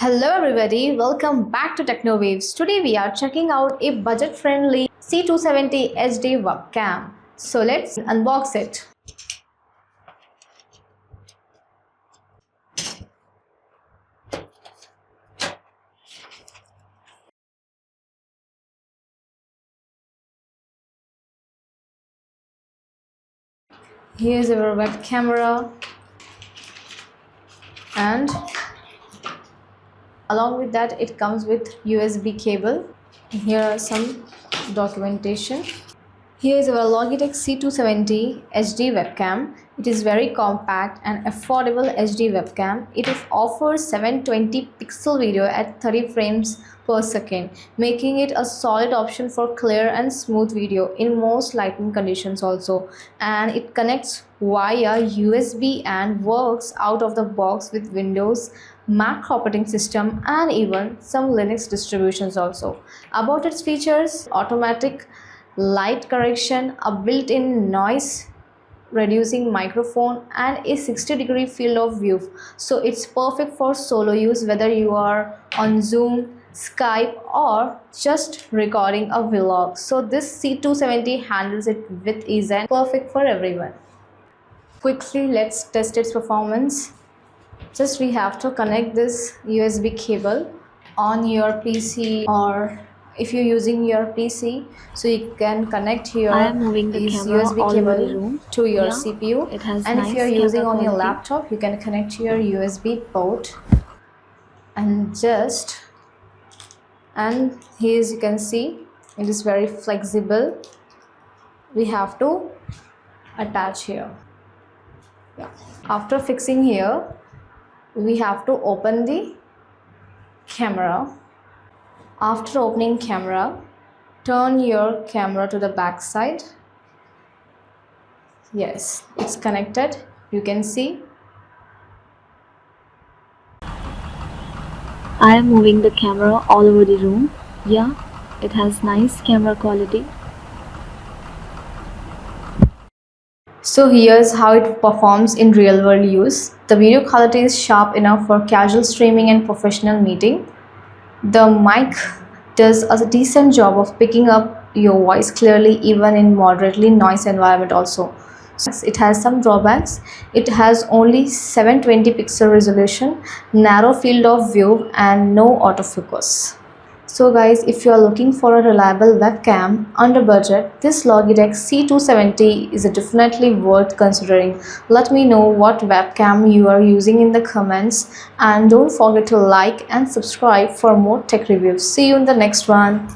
Hello everybody, welcome back to Techno Waves. Today we are checking out a budget-friendly C270 HD webcam. So let's unbox it. Here's our web camera, and along with that it comes with USB cable. Here are some documentation. Here is our Logitech C270 HD webcam. It is very compact and affordable HD webcam. It offers 720 pixel video at 30 frames per second, making it a solid option for clear and smooth video in most lighting conditions also. And it connects via USB and works out of the box with Windows, Mac operating system, and even some Linux distributions also. About its features: automatic light correction, a built-in noise reducing microphone, and a 60-degree field of view. So it's perfect for solo use, whether you are on Zoom, Skype, or just recording a vlog. So this C270 handles it with ease and perfect for everyone. Quickly let's test its performance. Just we have to connect this USB cable on your PC, or if you're using your PC, so you can connect your USB cable to your CPU. And if you're using on your laptop, you can connect your USB port. And here you can see it is very flexible. We have to attach here. After fixing here, we have to open the camera. After opening camera, turn your camera to the back side. Yes, it's connected. You can see. I am moving the camera all over the room. Yeah, it has nice camera quality. So here's how it performs in real world use. The video quality is sharp enough for casual streaming and professional meeting. The mic does a decent job of picking up your voice clearly even in moderately noisy environment also. It has some drawbacks. It has only 720 pixel resolution, narrow field of view, and no autofocus. So guys, if you are looking for a reliable webcam under budget, this Logitech C270 is definitely worth considering. Let me know what webcam you are using in the comments, and don't forget to like and subscribe for more tech reviews. See you in the next one.